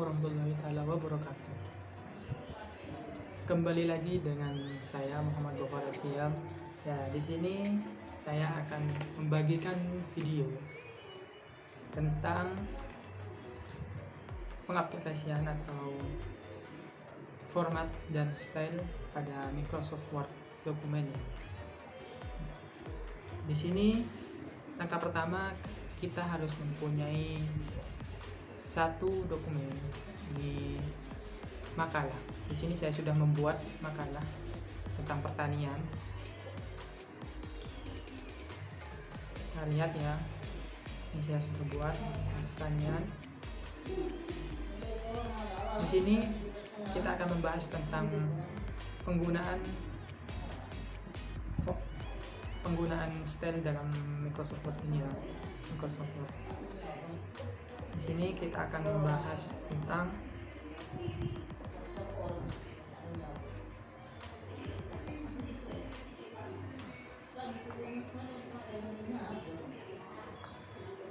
warahmatullahi taala wabarakatuh. Kembali lagi dengan saya Muhammad Gofar Asyam. Ya, di sini saya akan membagikan video tentang pengaplikasian atau format dan style pada Microsoft Word dokumen. Di sini langkah pertama kita harus mempunyai satu dokumen di makalah. Di sini saya sudah membuat makalah tentang pertanian. Kita lihat ya, ini saya sudah buat pertanian. Di sini kita akan membahas tentang penggunaan style dalam Microsoft Word ini ya, Microsoft Word. Di sini kita akan membahas tentang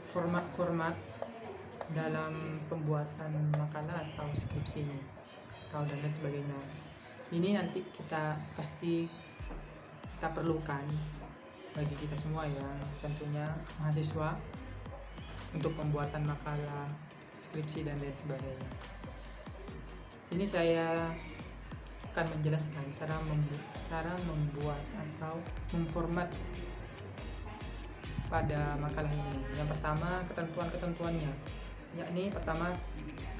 format-format dalam pembuatan makalah atau skripsi ini, atau dan lain sebagainya. Ini nanti pasti kita perlukan bagi kita semua ya, tentunya mahasiswa, untuk pembuatan makalah, skripsi dan lain sebagainya. Ini saya akan menjelaskan cara membuat atau memformat pada makalah ini. Yang pertama, ketentuannya, yakni pertama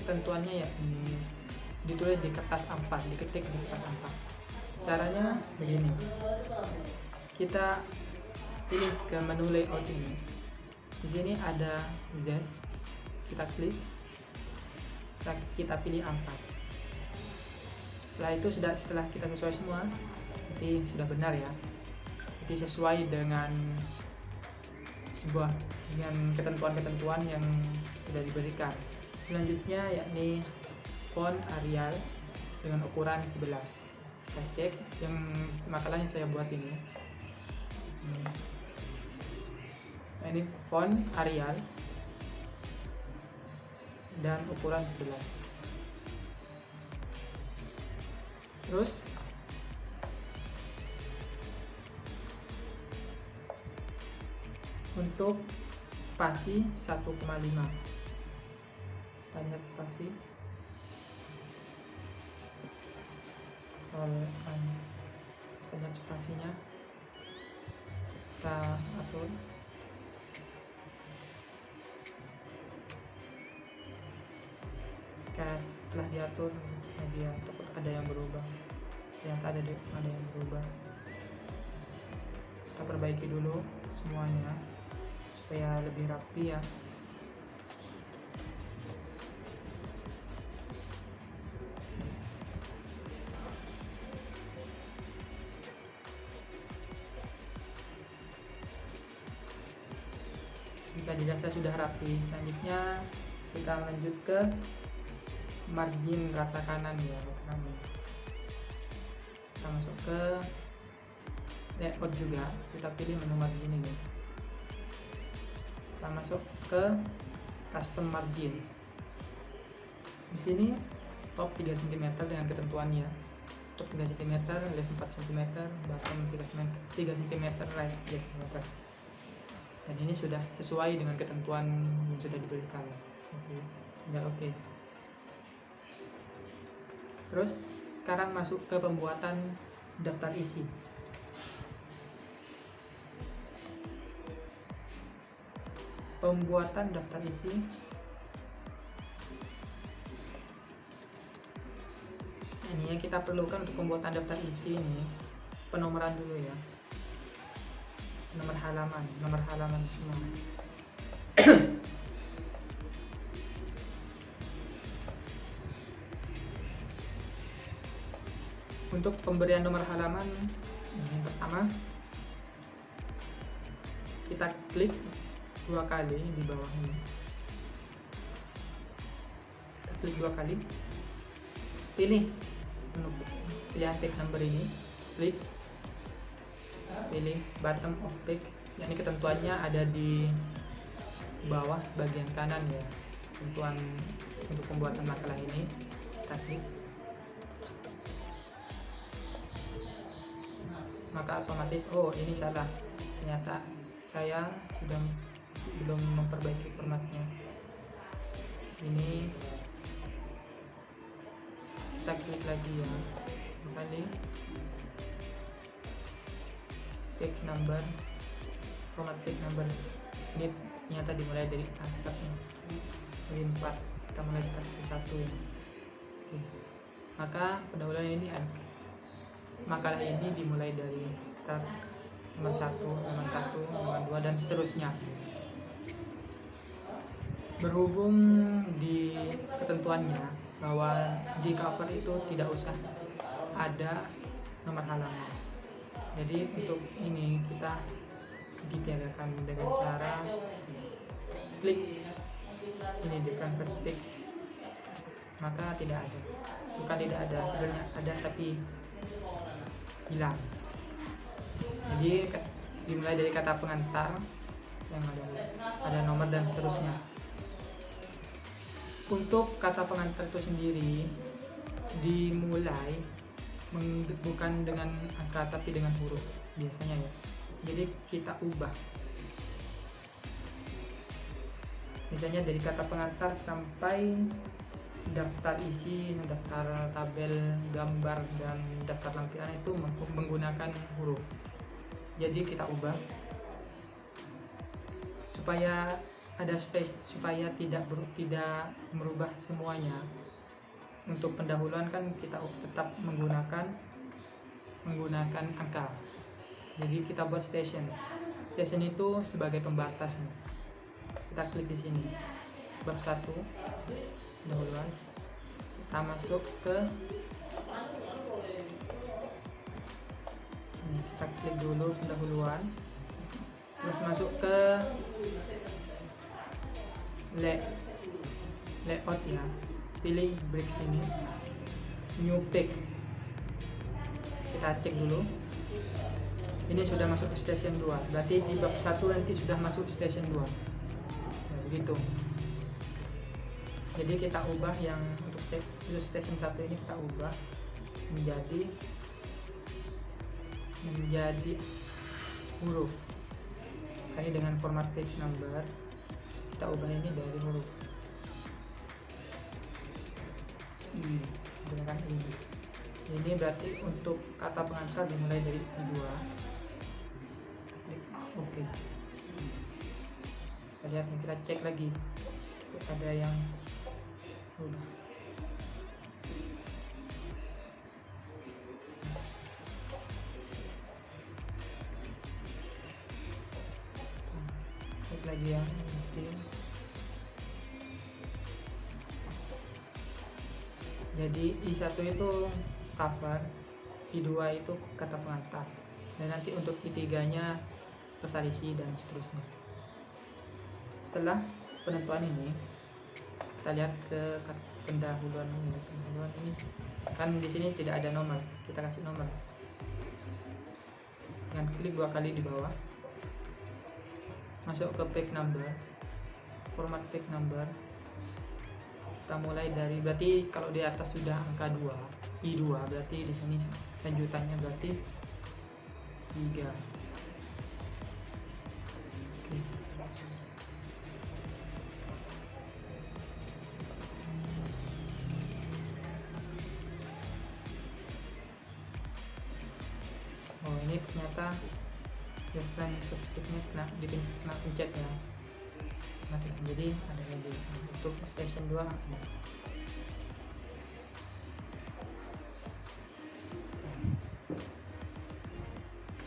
ketentuannya yakni ditulis di kertas A4, diketik di kertas A4. Caranya begini, kita pilih ke menu layout ini. Di sini ada ZES, kita klik, kita pilih A4. Setelah itu setelah kita sesuai semua, jadi sudah benar ya, jadi sesuai dengan ketentuan-ketentuan yang sudah diberikan. Selanjutnya yakni font Arial dengan ukuran 11. Kita cek yang makalah yang saya buat ini. Ini font Arial dan ukuran 11. Terus untuk spasi 1,5, kita lihat spasi. Kalau kita lihat spasinya, kita atur. Setelah diatur, dia takut ada yang berubah. Ternyata ada yang berubah. Kita perbaiki dulu semuanya supaya lebih rapi ya. Jika dirasa sudah rapi, selanjutnya kita lanjut ke margin rata kanan ya, kita masuk ke layout juga, kita pilih menu margin ini, kita masuk ke custom margin. Di sini top 3 cm dengan ketentuannya, top 3 cm, left 4 cm, bottom 3 cm, right 3 cm. Dan ini sudah sesuai dengan ketentuan yang sudah diberikan. Tinggal oke. Terus sekarang masuk ke pembuatan daftar isi. Pembuatan daftar isi ini yang kita perlukan untuk pembuatan daftar isi ini, penomoran dulu ya, nomor halaman semua. Untuk pemberian nomor halaman, yang pertama kita klik 2 kali di bawah ini. Kita klik 2 kali, pilih pilihan page number ini, klik, pilih bottom of page, yakni ketentuannya ada di bawah bagian kanan ya, ketentuan untuk pembuatan makalah ini. Kita klik, maka otomatis oh ini salah, ternyata saya sudah belum memperbaiki formatnya. Ini kita klik lagi ya, kembali page number, format page number. Ini ternyata dimulai dari startnya dari 4, kita mulai start dari 1 ya. Oke. Maka pendahuluan ini makalah ini dimulai dari start nomor 1, nomor 2 dan seterusnya. Berhubung di ketentuannya bahwa di cover itu tidak usah ada nomor halaman, jadi untuk ini kita ditiadakan dengan cara klik ini different first page, maka tidak ada, bukan tidak ada, sebenarnya ada tapi hilang. Jadi dimulai dari kata pengantar yang ada nomor dan seterusnya. Untuk kata pengantar itu sendiri dimulai bukan dengan angka tapi dengan huruf biasanya ya. Jadi kita ubah. Misalnya dari kata pengantar sampai daftar isi, daftar tabel, gambar, dan daftar lampiran itu menggunakan huruf. Jadi kita ubah supaya ada stage, supaya tidak merubah semuanya. Untuk pendahuluan kan kita tetap menggunakan angka. Jadi kita buat station itu sebagai pembatas. Kita klik di sini bab 1 pendahuluan, kita masuk ke ini, kita klik dulu pendahuluan, terus masuk ke layout ya, pilih break sini, new page, kita cek dulu. Ini sudah masuk ke station 2, berarti di bab 1 nanti sudah masuk station 2. Nah, begitu. Jadi kita ubah yang untuk station 1 ini kita ubah menjadi huruf. Ini dengan format page number kita ubah ini dari huruf I, dengan ini. Ini berarti untuk kata pengantar dimulai dari I2. Oke. Kita lihat, kita cek lagi ada yang udah. Cek lagi yang ini. Jadi I1 itu cover, I2 itu kata pengantar, dan nanti untuk I3 nya daftar isi dan seterusnya. Setelah penentuan ini kita lihat ke pendahuluan ini. Pendahuluan ini kan di sini tidak ada nomor, kita kasih nomor dengan klik 2 kali di bawah, masuk ke page number, format page number. Kita mulai dari, berarti kalau di atas sudah angka 2 I2, berarti di sini lanjutannya berarti 3. Oke. Oh, ini ternyata different perspektifnya kena pencet ya. Jadi ada lagi untuk station 2 ada.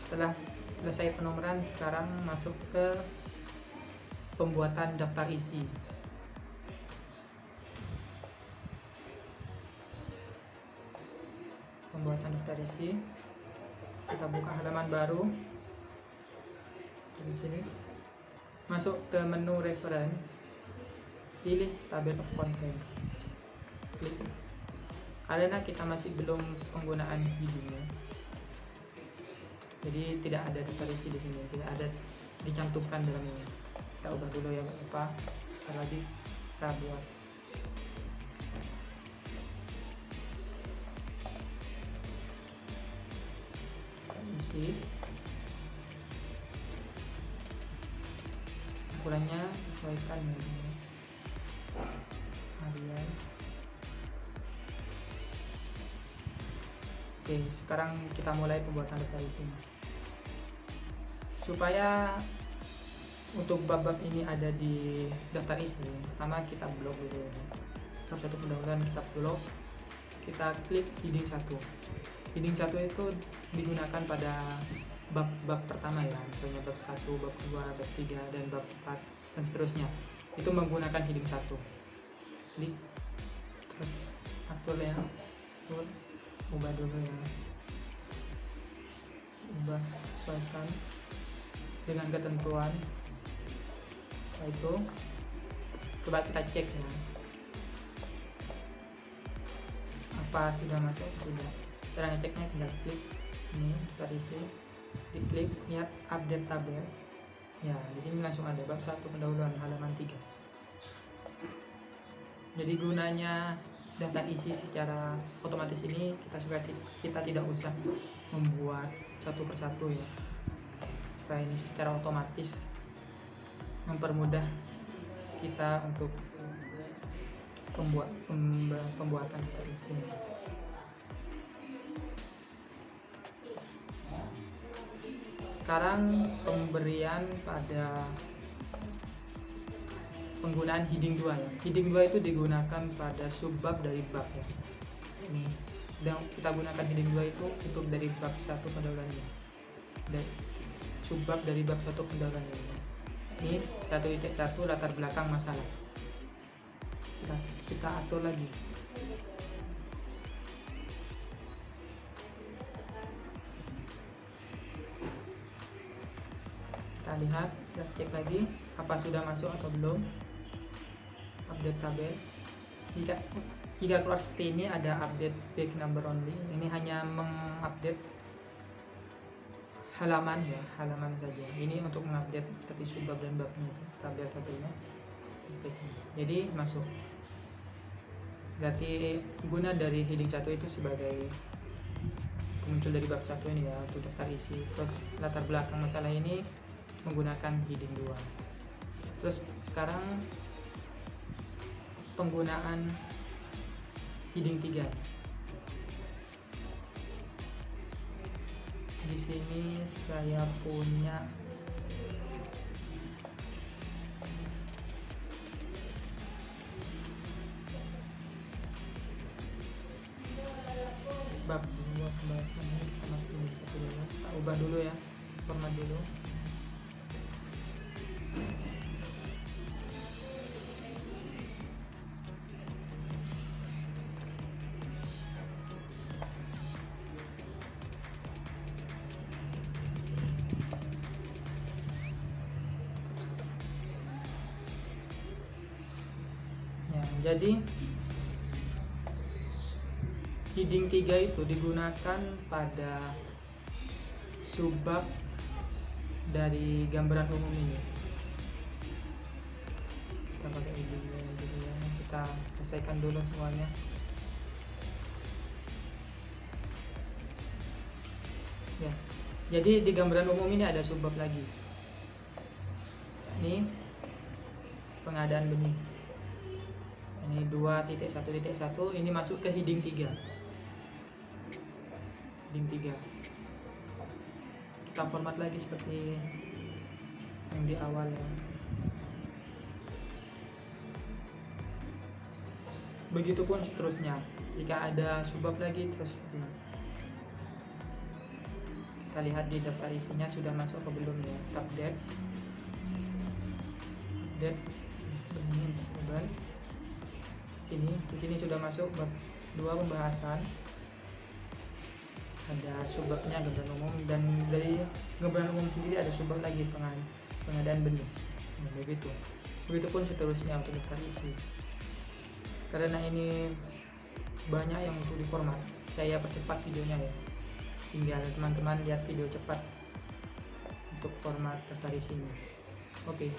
Setelah selesai penomoran, sekarang masuk ke pembuatan daftar isi. Pembuatan daftar isi, kita buka halaman baru di sini. Masuk ke menu reference, pilih table of contents, klik. Karena kita masih belum penggunaan videonya, jadi tidak ada daftar isi di sini, tidak ada dicantumkan dalam ini. Kita ubah dulu ya Bapak, lagi kita buat. isi. Ukurannya sesuaikan harian. Oke, sekarang kita mulai pembuatan daftar isinya. Supaya untuk bab-bab ini ada di daftar isi, pertama kita blok dulu ini. Bab 1 pendahuluan kita blok. Kita klik heading 1. Heading 1 itu digunakan pada bab-bab pertama ya, misalnya bab 1, bab 2, bab 3, dan bab 4 dan seterusnya. Itu menggunakan heading 1. Klik, terus atur ya, atur, ubah dulu ya, ubah, sesuaikan dengan ketentuan. Setelah itu coba kita cek ya, apa sudah masuk atau tidak. Cara ngeceknya tinggal klik ini daftar isi, diklik, lihat update tabel ya, di sini langsung ada bab 1 pendahuluan halaman 3. Jadi gunanya daftar isi secara otomatis ini kita tidak usah membuat satu persatu ya, supaya ini secara otomatis mempermudah kita untuk pembuatan daftar isi. Sekarang pemberian pada penggunaan heading 2 ya. Heading 2 itu digunakan pada subbab dari bab ya. Ini dan kita gunakan heading 2 itu untuk dari bab 1 pendahuluannya. Dan subbab dari bab 1 pendahuluannya. Ini 1.1 latar belakang masalah. Kita atur lagi. Kita lihat, kita cek lagi apa sudah masuk atau belum. Update tabel. Jika keluar seperti ini ada update page number only. Ini hanya mengupdate halaman ya, halaman saja. Ini untuk mengupdate seperti subbab dan babnya itu, tabel-tabelnya. Jadi masuk. Berarti guna dari heading 1 itu sebagai muncul dari bab 1 ini ya, untuk daftar isi. Terus latar belakang masalah ini menggunakan heading 2. Terus sekarang penggunaan heading 3. Di sini saya punya bab 2 pembahasannya. Kita masukin di satu dulu. Kita ubah dulu ya, format dulu. Jadi heading 3 itu digunakan pada subbab dari gambaran umum ini. Kita pakai heading dulu ya. Kita selesaikan dulu semuanya. Ya. Jadi di gambaran umum ini ada subbab lagi. Ini pengadaan benih. Ini 2.1.1 ini masuk ke heading 3. Heading 3. Kita format lagi seperti yang di awal ya. Begitupun seterusnya. Jika ada subbab lagi terus seperti ini. Kita lihat di daftar isinya sudah masuk atau belum ya. Update. Update. Ini beban. Di sini sudah masuk bab 2 pembahasan. Ada subbabnya gambaran umum, dan dari gambaran umum sendiri ada subbab lagi pengadaan benih. Nah, begitu. Begitupun seterusnya untuk daftar isi. Karena ini banyak yang untuk diformat, saya percepat videonya ya. Tinggal teman-teman lihat video cepat untuk format daftar isinya. Oke.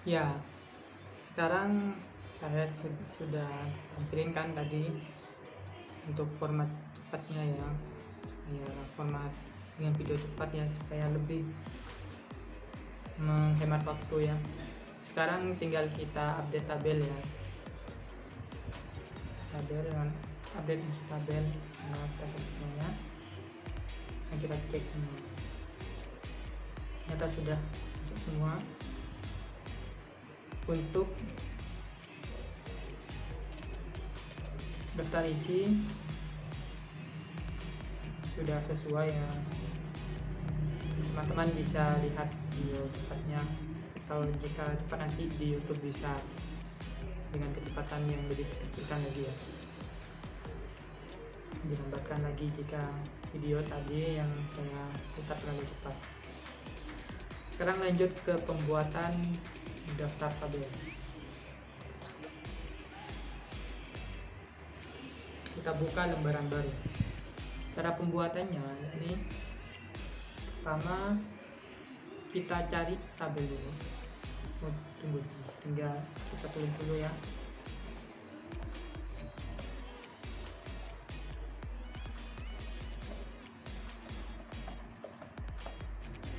Ya, sekarang saya sudah tampilin kan tadi untuk format cepatnya ya, format dengan video cepat ya, supaya lebih menghemat waktu ya. Sekarang tinggal kita update tabel ya, tabel dengan update tabel. Nah, kita cek semuanya dan kita cek semua, ternyata sudah masuk semua. Untuk daftar isi sudah sesuai ya, teman-teman bisa lihat video cepatnya, atau jika cepat nanti di YouTube bisa dengan kecepatan yang lebih kecilkan lagi ya, dilambatkan lagi jika video tadi yang saya putar terlalu cepat. Sekarang lanjut ke pembuatan daftar tabel. Kita buka lembaran baru. Cara pembuatannya ini, pertama kita cari tabel dulu. Tunggu, tinggal kita tulis dulu ya.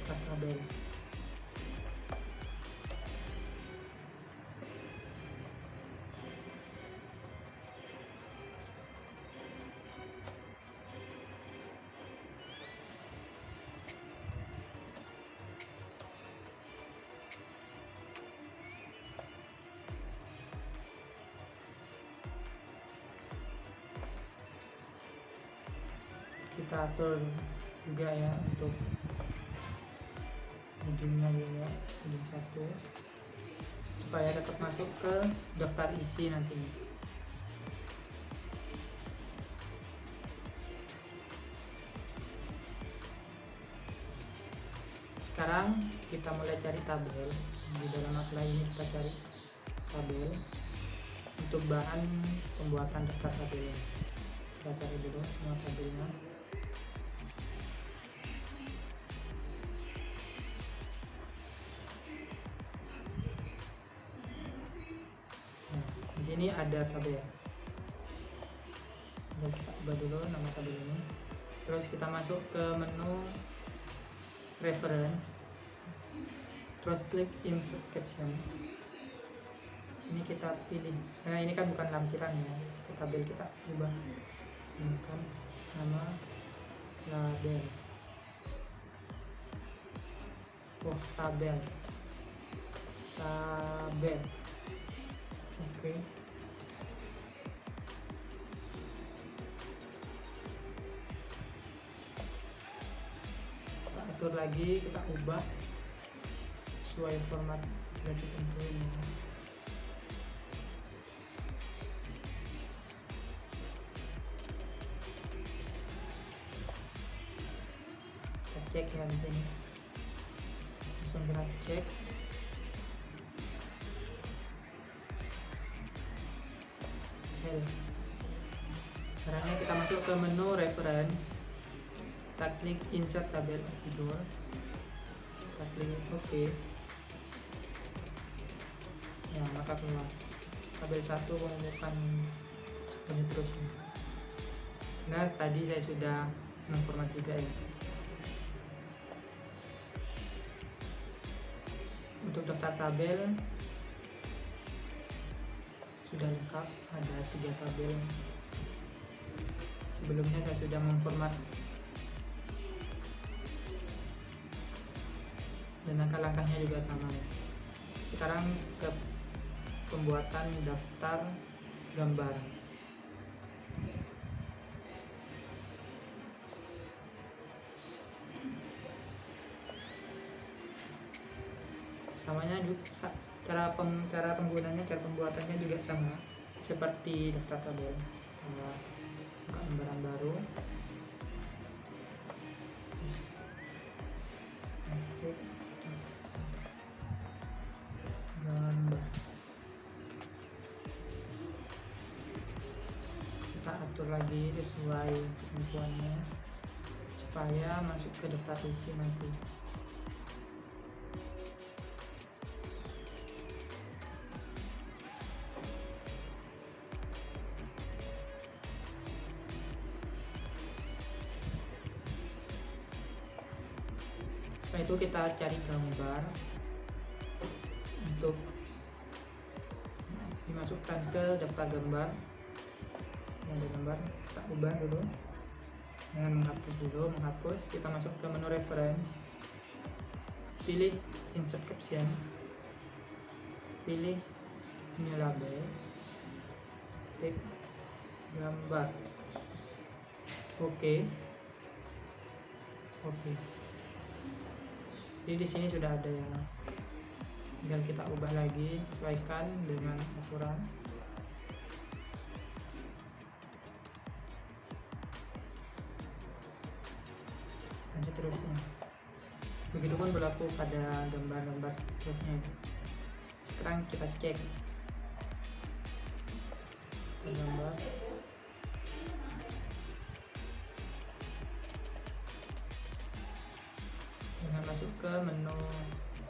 Tabel. Kita atur juga ya untuk mediumnya juga, medium 1, supaya tetap masuk ke daftar isi nantinya. Sekarang kita mulai cari tabel. Di dalam apply ini kita cari tabel untuk bahan pembuatan daftar tabel. Kita cari dulu semua tabelnya. Di sini ada tabel. Dan kita ubah dulu nama tabel ini. Terus kita masuk ke menu reference. Terus klik insert caption. Sini kita pilih. Karena ini kan bukan lampiran ya. Tabel kita ubah. Ini kan nama label. Oh, tabel. Tabel. Oke. Kita atur lagi, kita ubah sesuai format yang ditentuin. Kita cek ya di sini. Langsung kita cek. Caranya kita masuk ke menu reference, kita klik insert tabel of figure, kita klik OK ya, maka keluar tabel 1 menunjukkan penerusnya. Nah, tadi saya sudah memformat juga ya. Untuk daftar tabel sudah lengkap, ada 3 tabel. Sebelumnya saya sudah memformat dan langkah-langkahnya juga sama ya. Sekarang ke pembuatan daftar gambar. Samanya juga cara penggunanya, cara pembuatannya juga sama seperti daftar tabel. Buka lembaran baru, gambar. Kita atur lagi sesuai ketentuannya supaya masuk ke daftar isi nanti. Setelah itu kita cari gambar untuk dimasukkan ke daftar gambar. Yang ada gambar kita ubah dulu dengan menghapus. Kita masuk ke menu reference, pilih insert caption, pilih new label, klik gambar, oke. Jadi di sini sudah ada ya, tinggal kita ubah lagi, sesuaikan dengan aturan. Lanjut terusnya. Begitupun berlaku pada gambar-gambar seterusnya. Sekarang kita cek gambar. Dengan masuk ke menu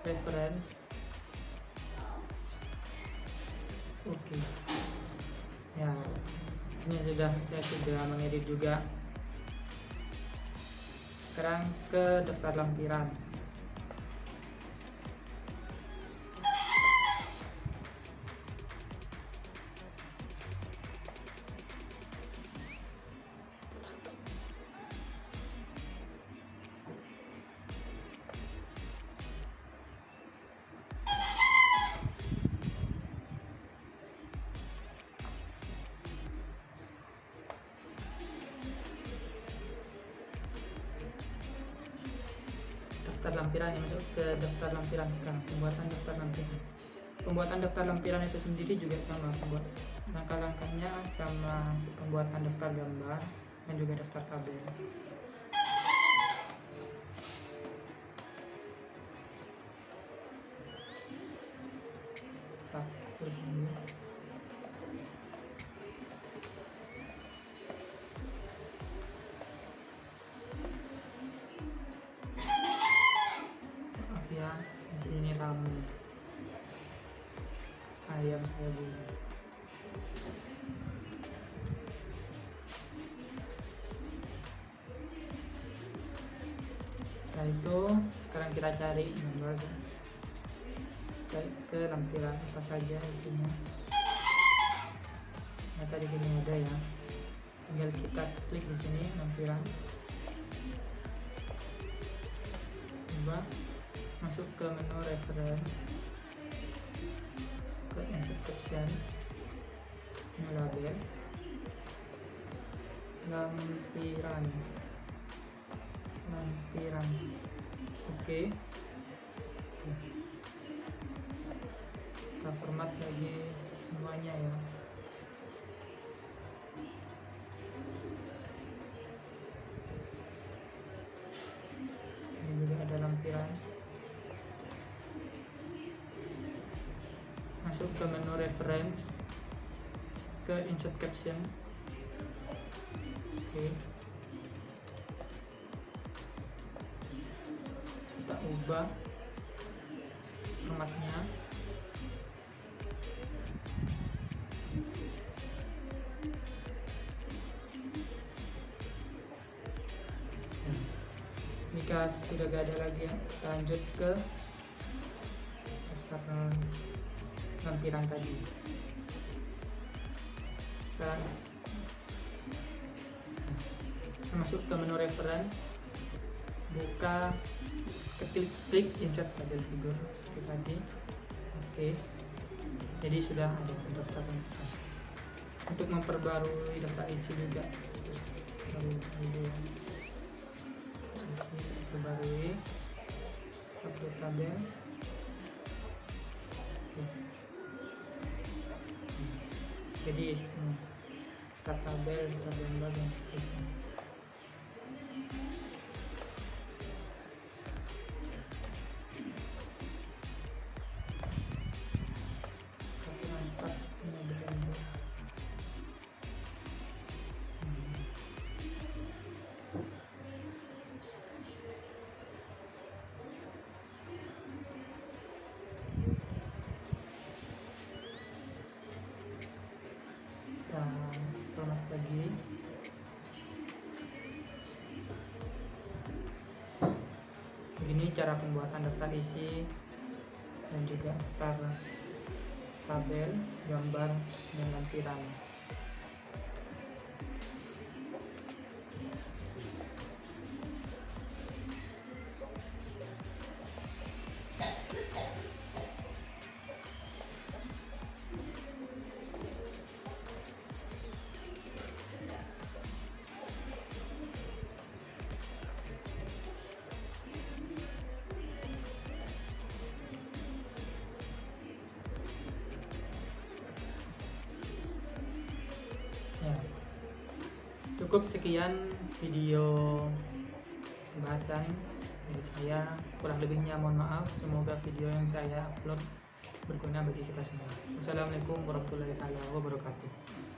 reference. Oke. Ya, ini saya sudah mengedit juga. Sekarang ke daftar lampiran. Daftar lampiran, yang masuk ke daftar lampiran sekarang. Pembuatan daftar lampiran itu sendiri juga sama, langkah-langkahnya sama pembuatan daftar gambar dan juga daftar tabel. Terus ini. Di sini rame, ayam saya bunyi. Setelah itu sekarang kita cari gambar, cari ke lampiran apa saja isinya. Ternyata di sini ada ya, tinggal kita klik di sini lampiran, coba masuk ke menu reference, ke insert caption, new label, lampiran, oke. Kita format lagi semuanya ya. Ini juga ada lampiran. Masuk ke menu reference, ke insert caption, oke. Kita ubah formatnya. Jika sudah gak ada lagi ya, kita lanjut ke daftar lampiran tadi. Sekarang masuk ke menu reference, buka, klik insert tabel figur seperti tadi. Oke, jadi sudah ada daftar lampiran. Untuk memperbarui daftar isi juga, perbarui upload tabel. Jadi isi semua daftar tabel, daftar gambar dan seterusnya. Kita format lagi. Begini cara pembuatan daftar isi dan juga daftar tabel, gambar, dan lampiran. Ya, cukup sekian video pembahasan dari saya. Kurang lebihnya mohon maaf. Semoga video yang saya upload berguna bagi kita semua. Wassalamualaikum warahmatullahi wabarakatuh.